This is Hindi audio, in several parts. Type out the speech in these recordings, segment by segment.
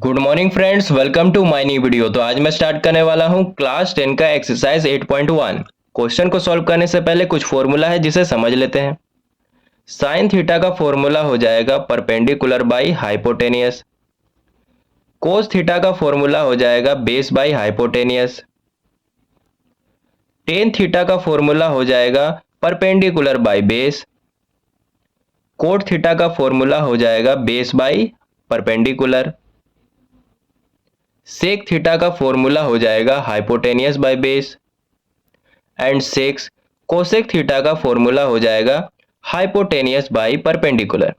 Good morning friends, welcome to my new video. तो आज मैं स्टार्ट करने वाला हूं क्लास 10 का एक्सरसाइज 8.1। क्वेश्चन को सॉल्व करने से पहले कुछ फॉर्मूला है जिसे समझ लेते हैं। साइन थीटा का फॉर्मूला हो जाएगा perpendicular by hypotenuse. Cos theta का फॉर्मूला हो जाएगा base by hypotenuse. Tan theta का फॉर्मूला हो जाएगा perpendicular by base. Cot theta का फॉर्मूला हो जाएगा base by perpendicular. Sec theta का फॉर्मूला हो जाएगा hypotenuse by base. And sec cosec theta का फॉर्मूला हो जाएगा हाइपोटेनियस बाय परपेंडिकुलर।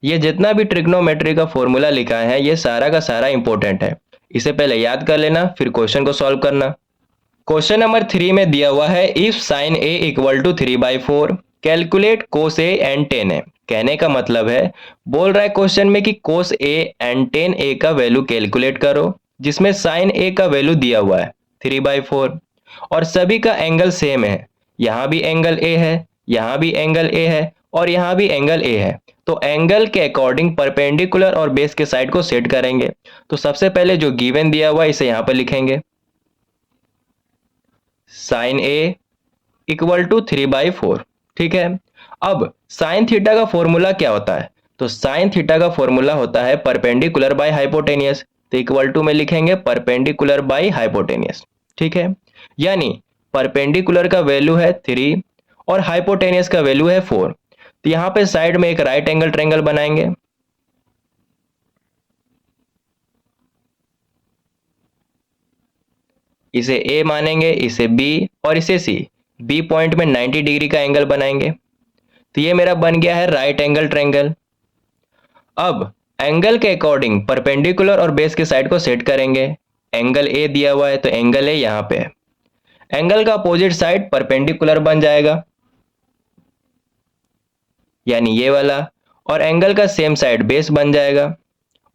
ये जितना भी ट्रिग्नोमेट्री का फॉर्मूला लिखा है ये सारा का सारा इंपॉर्टेंट है। इसे पहले याद कर लेना, फिर क्वेश्चन को सॉल्व करना। क्वेश्चन नंबर 3 में दिया हुआ है if sine A equal to 3/4 calculate cos A and tan A. कहने का मतलब है, बोल रहा है क्वेश्चन में कि कोस ए एंड टेन ए का वैल्यू कैलकुलेट करो, जिसमें साइन ए का वैल्यू दिया हुआ है 3/4 और सभी का एंगल सेम है। यहां भी एंगल ए है, यहां भी एंगल ए है और यहां भी एंगल ए है। तो एंगल के अकॉर्डिंग परपेंडिकुलर और बेस के साइड को सेट करेंगे। तो सबसे पहले जो गिवन दिया हुआ है इसे यहां पर लिखेंगे, साइन ए इक्वल टू 3/4। ठीक है। अब साइन थीटा का फॉर्मूला क्या होता है? तो साइन थीटा का फॉर्मूला होता है परपेंडिकुलर बाय हाइपोटेनियस। तो इक्वल टू में लिखेंगे परपेंडिकुलर बाय हाइपोटेनियस। ठीक है, यानी परपेंडिकुलर का वैल्यू है 3 और हाइपोटेनियस का वैल्यू है 4। तो यहां पे साइड में एक राइट एंगल ट्रायंगल बनाएंगे। इसे ए मानेंगे, इसे बी और इसे सी। बी पॉइंट में 90 डिग्री का एंगल बनाएंगे। तो ये मेरा बन गया है राइट एंगल ट्रायंगल। अब एंगल के अकॉर्डिंग परपेंडिकुलर और बेस के साइड को सेट करेंगे। एंगल ए दिया हुआ है तो एंगल ए यहां पे है। एंगल का अपोजिट साइड परपेंडिकुलर बन जाएगा, यानी ये वाला, और एंगल का सेम साइड बेस बन जाएगा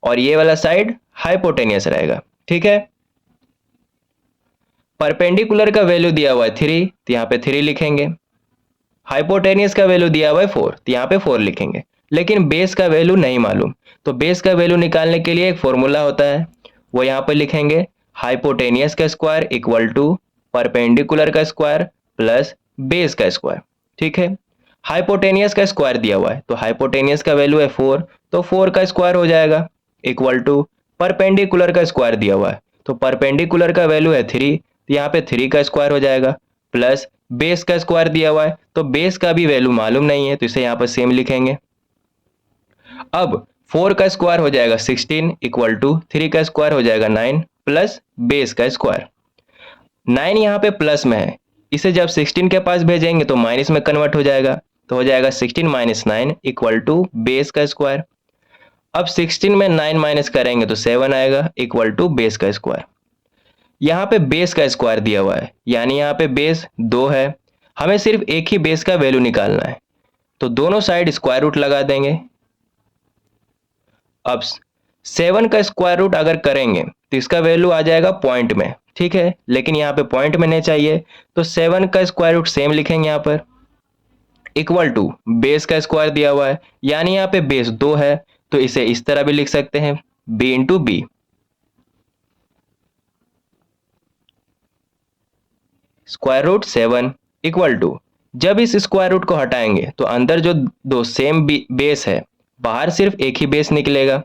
और ये वाला साइड हाइपोटेनियस रहेगा। ठीक है। परपेंडिकुलर का वैल्यू दिया हुआ है 3 तो यहाँ पे 3 लिखेंगे। हाइपोटेनियस का वैल्यू दिया हुआ है 4 तो यहाँ पे 4 लिखेंगे। लेकिन बेस का वैल्यू नहीं मालूम, तो बेस का वैल्यू निकालने के लिए एक फॉर्मूला होता है, वो यहाँ पे लिखेंगे हाइपोटेनियस का स्क्वायर इक्वल टू परपेंडिकुलर का स्क्वायर प्लस बेस का स्क्वायर। ठीक है। हाइपोटेनियस का स्क्वायर दिया हुआ है तो हाइपोटेनियस का वैल्यू है 4 तो 4 का स्क्वायर हो जाएगा इक्वल टू परपेंडिकुलर का स्क्वायर दिया हुआ है तो परपेंडिकुलर का वैल्यू है 3 तो यहाँ पे 3 का स्क्वायर हो जाएगा प्लस बेस का स्क्वायर दिया हुआ है तो बेस का भी वैल्यू मालूम नहीं है तो इसे यहाँ पर सेम लिखेंगे। अब 4 का स्क्वायर हो जाएगा 16 इक्वल टू 3 का स्क्वायर हो जाएगा 9 प्लस बेस का स्क्वायर। 9 यहाँ पे प्लस में है, इसे जब 16 के पास भेजेंगे तो माइनस में कन्वर्ट हो जाएगा, तो हो जाएगा 16 माइनस 9 इक्वल टू बेस का स्क्वायर। अब 16 में 9 माइनस करेंगे तो 7 आएगा इक्वल टू बेस का स्क्वायर। यहाँ पे बेस का स्क्वायर दिया हुआ है, यानी यहाँ पे बेस 2 है, हमें सिर्फ एक ही बेस का वैल्यू निकालना है, तो दोनों साइड स्क्वायर रूट लगा देंगे। अब 7 का स्क्वायर रूट अगर करेंगे तो इसका वैल्यू आ जाएगा पॉइंट में। ठीक है, लेकिन यहाँ पे पॉइंट में नहीं चाहिए, तो 7 का स्क्वायर रूट सेम लिखेंगे यहाँ पर इक्वल टू बेस का स्क्वायर दिया हुआ है, यानी यहाँ पे बेस 2 है तो इसे इस तरह भी लिख सकते हैं b into B. Square root 7 equal to, जब इस स्क्वायर रूट को हटाएंगे तो अंदर जो दो सेम बेस है, बाहर सिर्फ एक ही बेस निकलेगा।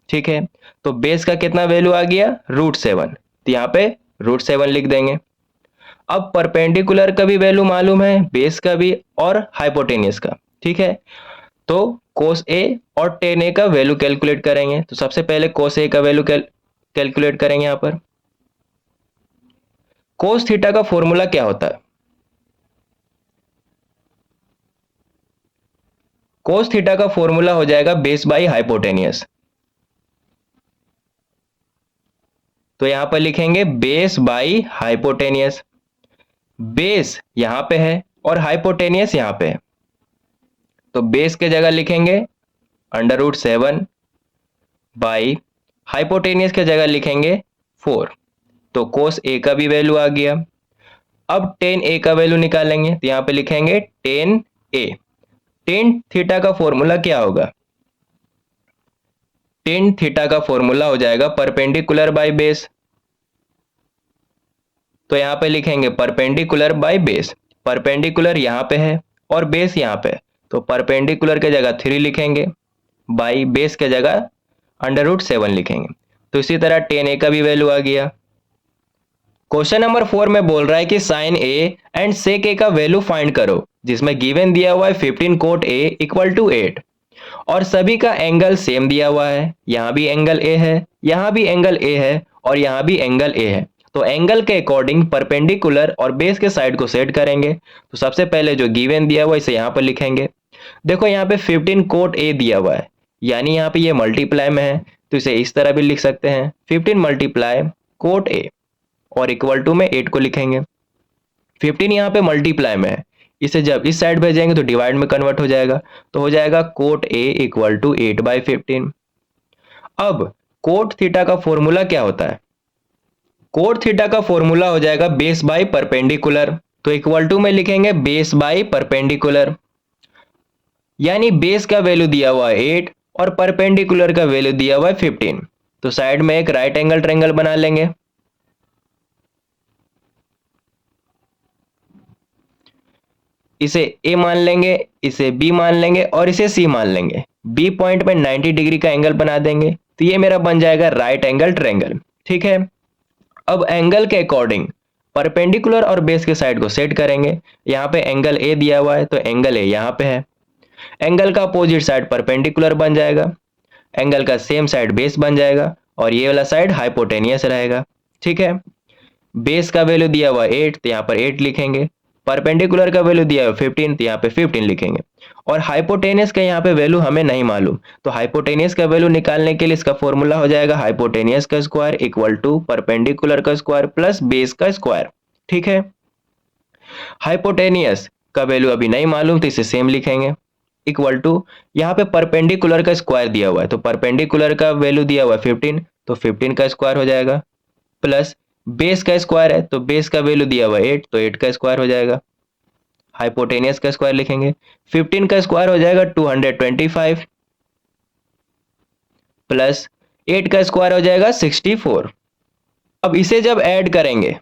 ठीक है, तो बेस का कितना वैल्यू आ गया √7, तो यहाँ पे √7 लिख देंगे। अब परपेंडिकुलर का भी वैल्यू मालूम है, बेस का भी और हाइपोटेनियस का। ठीक है, तो कोस ए और टेन ए का वैल्यू कैलकुलेट करेंगे। तो सबसे पहले कोस ए का वैल्यू कैलकुलेट करेंगे। यहाँ पर कोस थीटा का फॉर्मूला क्या होता है? कोस थीटा का फॉर्मूला हो जाएगा बेस बाई हाइपोटेनियस। तो यहां पर लिखेंगे बेस बाई हाइपोटेनियस। बेस यहां पे है और हाइपोटेनियस यहां पे है, तो बेस के जगह लिखेंगे √7 बाई हाइपोटेनियस के जगह लिखेंगे 4। तो कोस ए का भी वैल्यू आ गया। अब टेन ए का वैल्यू निकालेंगे, तो यहां पे लिखेंगे टेन ए। टेन थीटा का फॉर्मूला क्या होगा? टेन थीटा का फॉर्मूला हो जाएगा परपेंडिकुलर बाय बेस। तो यहां पे लिखेंगे परपेंडिकुलर बाय बेस। परपेंडिकुलर यहां पे है और बेस यहां पे है, तो परपेंडिकुलर के जगह 3 लिखेंगे, बाई बेस के जगह √7 लिखेंगे। तो इसी तरह टेन ए का भी वैल्यू आ गया। क्वेश्चन नंबर 4 में बोल रहा है कि साइन ए एंड सेक ए का वैल्यू फाइंड करो, जिसमें गिवन दिया हुआ है 15 कोट ए इक्वल टू 8 और सभी का एंगल सेम दिया हुआ है। यहां भी एंगल ए है, यहां भी एंगल ए है और यहां भी एंगल ए है। तो एंगल के अकॉर्डिंग परपेंडिकुलर और बेस के साइड को सेट करेंगे। तो सबसे पहले जो गिवन दिया हुआ है इसे यहां पर लिखेंगे। देखो यहाँ पे 15 कोट ए दिया हुआ है, यानी यहाँ पे ये मल्टीप्लाई में है, तो इसे इस तरह भी लिख सकते हैं 15 मल्टीप्लाई कोट ए और इक्वल टू में 8 को लिखेंगे। 15 यहाँ पे मल्टीप्लाई में है, इसे जब इस साइड भेजेंगे तो डिवाइड में कन्वर्ट हो जाएगा, तो हो जाएगा कोट ए इक्वल टू 8/15। अब कोट थीटा का फॉर्मूला क्या होता है? कोट थीटा का फॉर्मूला हो जाएगा बेस बाय परपेंडिकुलर, तो इक्वल टू में लिखेंगे बेस बाय परपेंडिकुलर, यानी बेस का वैल्यू दिया हुआ है 8 और परपेंडिकुलर का वैल्यू दिया हुआ है 15। तो साइड में एक राइट एंगल ट्रायंगल बना लेंगे। इसे ए मान लेंगे, इसे बी मान लेंगे और इसे सी मान लेंगे। बी पॉइंट पे 90 डिग्री का एंगल बना देंगे, तो ये मेरा बन जाएगा राइट एंगल ट्रायंगल। ठीक है, अब एंगल के अकॉर्डिंग परपेंडिकुलर और बेस के साइड को सेट करेंगे। यहाँ पे एंगल ए दिया हुआ है, तो एंगल ए यहाँ पे है। एंगल का अपोजिट साइड परपेंडिकुलर बन जाएगा, एंगल का सेम साइड बेस बन जाएगा और ये वाला साइड हाइपोटेनियस रहेगा। ठीक है, बेस का वैल्यू दिया हुआ 8, तो यहाँ पर 8 लिखेंगे। परपेंडिकुलर का वैल्यू दिया हुआ 15, तो यहाँ पे 15 लिखेंगे। और हाइपोटेनियस का यहाँ पे वैल्यू हमें नहीं मालूम, तो हाइपोटेनियस का वैल्यू निकालने के लिए इसका फॉर्मूला हो जाएगा हाइपोटेनियस का स्क्वायर इक्वल टू परपेंडिकुलर का स्क्वायर प्लस बेस का स्क्वायर। ठीक है, हाइपोटेनियस का वैल्यू अभी नहीं मालूम, तो इसे सेम लिखेंगे इक्वल टू, यहाँ पे परपेंडिकुलर का स्क्वायर दिया हुआ है, तो परपेंडिकुलर का वैल्यू दिया हुआ है 15, तो 15 का स्क्वायर हो जाएगा प्लस बेस का स्क्वायर है, तो बेस का वैल्यू दिया हुआ है 8, तो 8 का स्क्वायर हो जाएगा। हाइपोटेनियस का स्क्वायर लिखेंगे, 15 का स्क्वायर हो जाएगा 225 प्लस 8 का स्क्वायर हो जाएगा 64। अब इसे जब ऐड करेंगे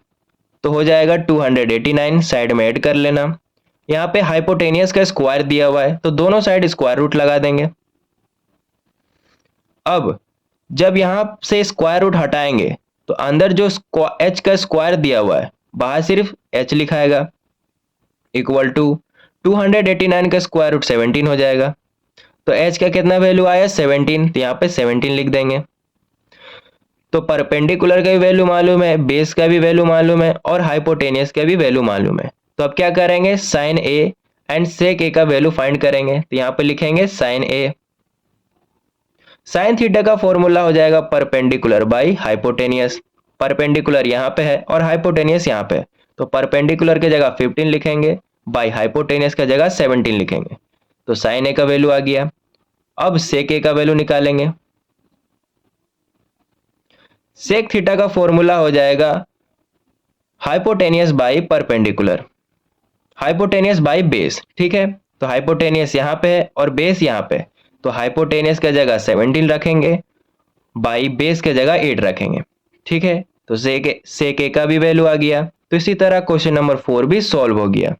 तो हो जाएगा 289, साइड में ऐड कर लेना। यहाँ पे हाइपोटेनियस का स्क्वायर दिया हुआ है, तो दोनों साइड स्क्वायर रूट लगा देंगे। अब जब यहां से स्क्वायर रूट हटाएंगे तो अंदर जो h का स्क्वायर दिया हुआ है बाहर सिर्फ h लिखाएगा इक्वल टू 289 का स्क्वायर रूट 17 हो जाएगा। तो h का कितना वैल्यू आया 17, तो यहाँ पे 17 लिख देंगे। तो परपेंडिकुलर का भी वैल्यू मालूम है, बेस का भी वैल्यू मालूम है और हाइपोटेनियस का भी वैल्यू मालूम है। तो अब क्या करेंगे, साइन ए एंड सेक ए का वैल्यू फाइंड करेंगे। तो यहाँ पे लिखेंगे साइन ए। साइन थीटा का फॉर्मूला हो जाएगा परपेंडिकुलर बाई हाइपोटेनियस। परपेंडिकुलर यहाँ पे है और हाइपोटेनियस यहाँ पे है, तो परपेंडिकुलर के जगह 15 लिखेंगे, बाई हाइपोटेनियस का जगह 17 लिखेंगे। तो साइन ए का वैल्यू आ गया। अब सेक ए का वैल्यू निकालेंगे। सेक थीटा का फॉर्मूला हो जाएगा hypotenuse by perpendicular, hypotenuse by base. ठीक है, तो हाइपोटेनियस यहाँ पे है और बेस यहाँ पे, तो हाइपोटेनियस का जगह 17 रखेंगे, बाई बेस के जगह 8 रखेंगे। ठीक है, तो सेक ए का भी वैल्यू आ गया। तो इसी तरह क्वेश्चन नंबर 4 भी सॉल्व हो गया।